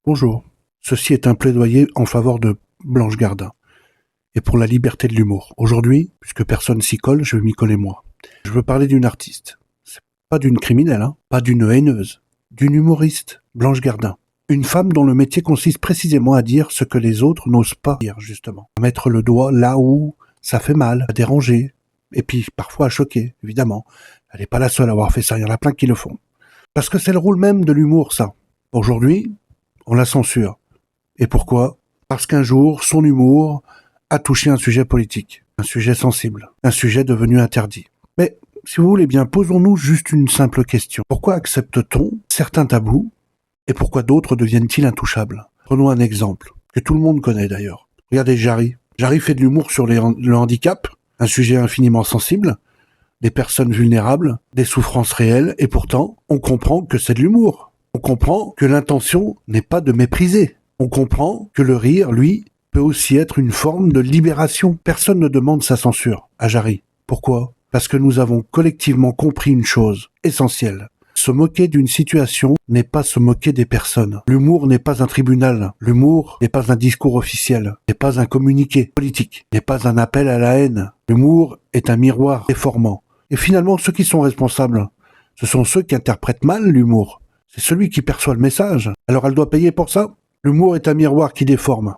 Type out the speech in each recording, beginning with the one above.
Bonjour, ceci est un plaidoyer en faveur de Blanche Gardin et pour la liberté de l'humour. Aujourd'hui, puisque personne s'y colle, je vais m'y coller moi. Je veux parler d'une artiste. C'est pas d'une criminelle, pas d'une haineuse, d'une humoriste, Blanche Gardin. Une femme dont le métier consiste précisément à dire ce que les autres n'osent pas dire, justement. À mettre le doigt là où ça fait mal, à déranger, et puis parfois à choquer, évidemment. Elle n'est pas la seule à avoir fait ça, il y en a plein qui le font. Parce que c'est le rôle même de l'humour, ça. Aujourd'hui, on la censure. Et pourquoi ? Parce qu'un jour, son humour a touché un sujet politique, un sujet sensible, un sujet devenu interdit. Mais, si vous voulez bien, posons-nous juste une simple question. Pourquoi accepte-t-on certains tabous et pourquoi d'autres deviennent-ils intouchables ? Prenons un exemple, que tout le monde connaît d'ailleurs. Regardez Jarry. Jarry fait de l'humour sur le handicap, un sujet infiniment sensible, des personnes vulnérables, des souffrances réelles, et pourtant, on comprend que c'est de l'humour. On comprend que l'intention n'est pas de mépriser. On comprend que le rire, lui, peut aussi être une forme de libération. Personne ne demande sa censure à Jarry. Pourquoi ? Parce que nous avons collectivement compris une chose essentielle. Se moquer d'une situation n'est pas se moquer des personnes. L'humour n'est pas un tribunal. L'humour n'est pas un discours officiel. N'est pas un communiqué politique. N'est pas un appel à la haine. L'humour est un miroir déformant. Et finalement, ceux qui sont responsables, ce sont ceux qui interprètent mal l'humour. C'est celui qui perçoit le message. Alors elle doit payer pour ça ? L'humour est un miroir qui déforme.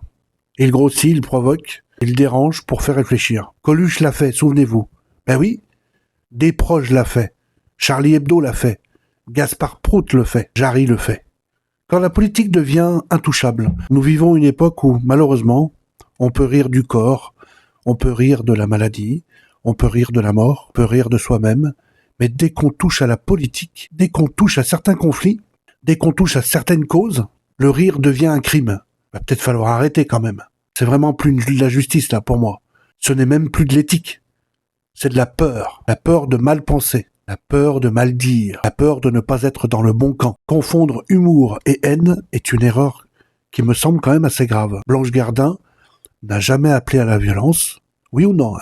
Il grossit, il provoque, il dérange pour faire réfléchir. Coluche l'a fait, souvenez-vous. Ben oui, Desproges l'a fait. Charlie Hebdo l'a fait. Gaspard Prout le fait. Jarry le fait. Quand la politique devient intouchable, nous vivons une époque où, malheureusement, on peut rire du corps, on peut rire de la maladie, on peut rire de la mort, on peut rire de soi-même, mais dès qu'on touche à la politique, dès qu'on touche à certains conflits, dès qu'on touche à certaines causes, le rire devient un crime. Va peut-être falloir arrêter quand même. C'est vraiment plus de la justice là pour moi. Ce n'est même plus de l'éthique. C'est de la peur de mal penser, la peur de mal dire, la peur de ne pas être dans le bon camp. Confondre humour et haine est une erreur qui me semble quand même assez grave. Blanche Gardin n'a jamais appelé à la violence, oui ou non ?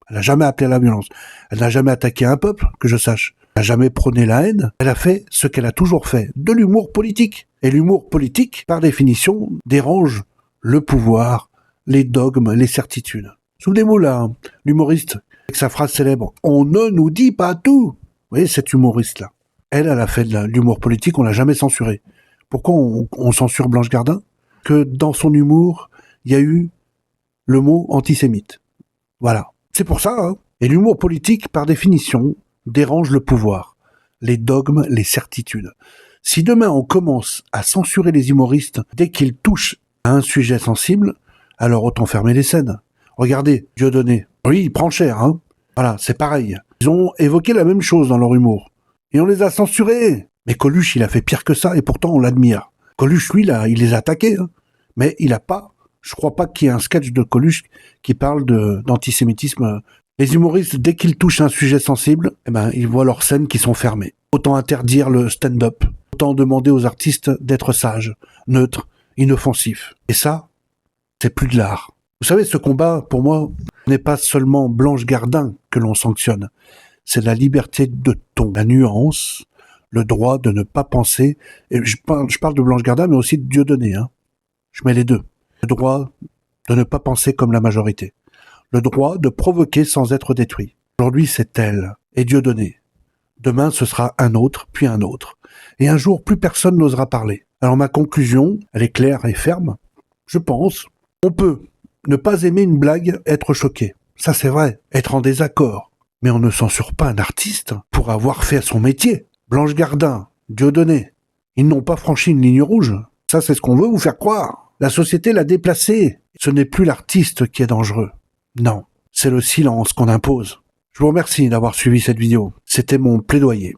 Elle n'a jamais appelé à la violence. Elle n'a jamais attaqué un peuple, que je sache. Elle n'a jamais prôné la haine. Elle a fait ce qu'elle a toujours fait, de l'humour politique. Et l'humour politique, par définition, dérange le pouvoir, les dogmes, les certitudes. Souvenez-vous là, l'humoriste, avec sa phrase célèbre « On ne nous dit pas tout !» Vous voyez, cet humoriste-là. Elle a fait de l'humour politique, on l'a jamais censuré. Pourquoi on censure Blanche Gardin ? Que dans son humour, il y a eu le mot antisémite. Voilà. C'est pour ça, Et l'humour politique, par définition, dérange le pouvoir, les dogmes, les certitudes. Si demain on commence à censurer les humoristes dès qu'ils touchent à un sujet sensible, alors autant fermer les scènes. Regardez, Dieudonné. Oui, il prend cher, Voilà, c'est pareil. Ils ont évoqué la même chose dans leur humour. Et on les a censurés. Mais Coluche, il a fait pire que ça, et pourtant on l'admire. Coluche, lui, là, il les a attaqués, Mais il a pas... Je crois pas qu'il y ait un sketch de Coluche qui parle d'antisémitisme. Les humoristes, dès qu'ils touchent un sujet sensible, ils voient leurs scènes qui sont fermées. Autant interdire le stand-up. Autant demander aux artistes d'être sages, neutres, inoffensifs. Et ça, c'est plus de l'art. Vous savez, ce combat, pour moi, n'est pas seulement Blanche Gardin que l'on sanctionne. C'est la liberté de ton, la nuance, le droit de ne pas penser. Et je parle de Blanche Gardin, mais aussi de Dieudonné, Je mets les deux. Le droit de ne pas penser comme la majorité. Le droit de provoquer sans être détruit. Aujourd'hui, c'est elle et Dieudonné. Demain, ce sera un autre, puis un autre. Et un jour, plus personne n'osera parler. Alors ma conclusion, elle est claire et ferme. Je pense, on peut ne pas aimer une blague, être choqué. Ça, c'est vrai, être en désaccord. Mais on ne censure pas un artiste pour avoir fait son métier. Blanche Gardin, Dieudonné, ils n'ont pas franchi une ligne rouge. Ça, c'est ce qu'on veut vous faire croire. La société l'a déplacé. Ce n'est plus l'artiste qui est dangereux. Non, c'est le silence qu'on impose. Je vous remercie d'avoir suivi cette vidéo. C'était mon plaidoyer.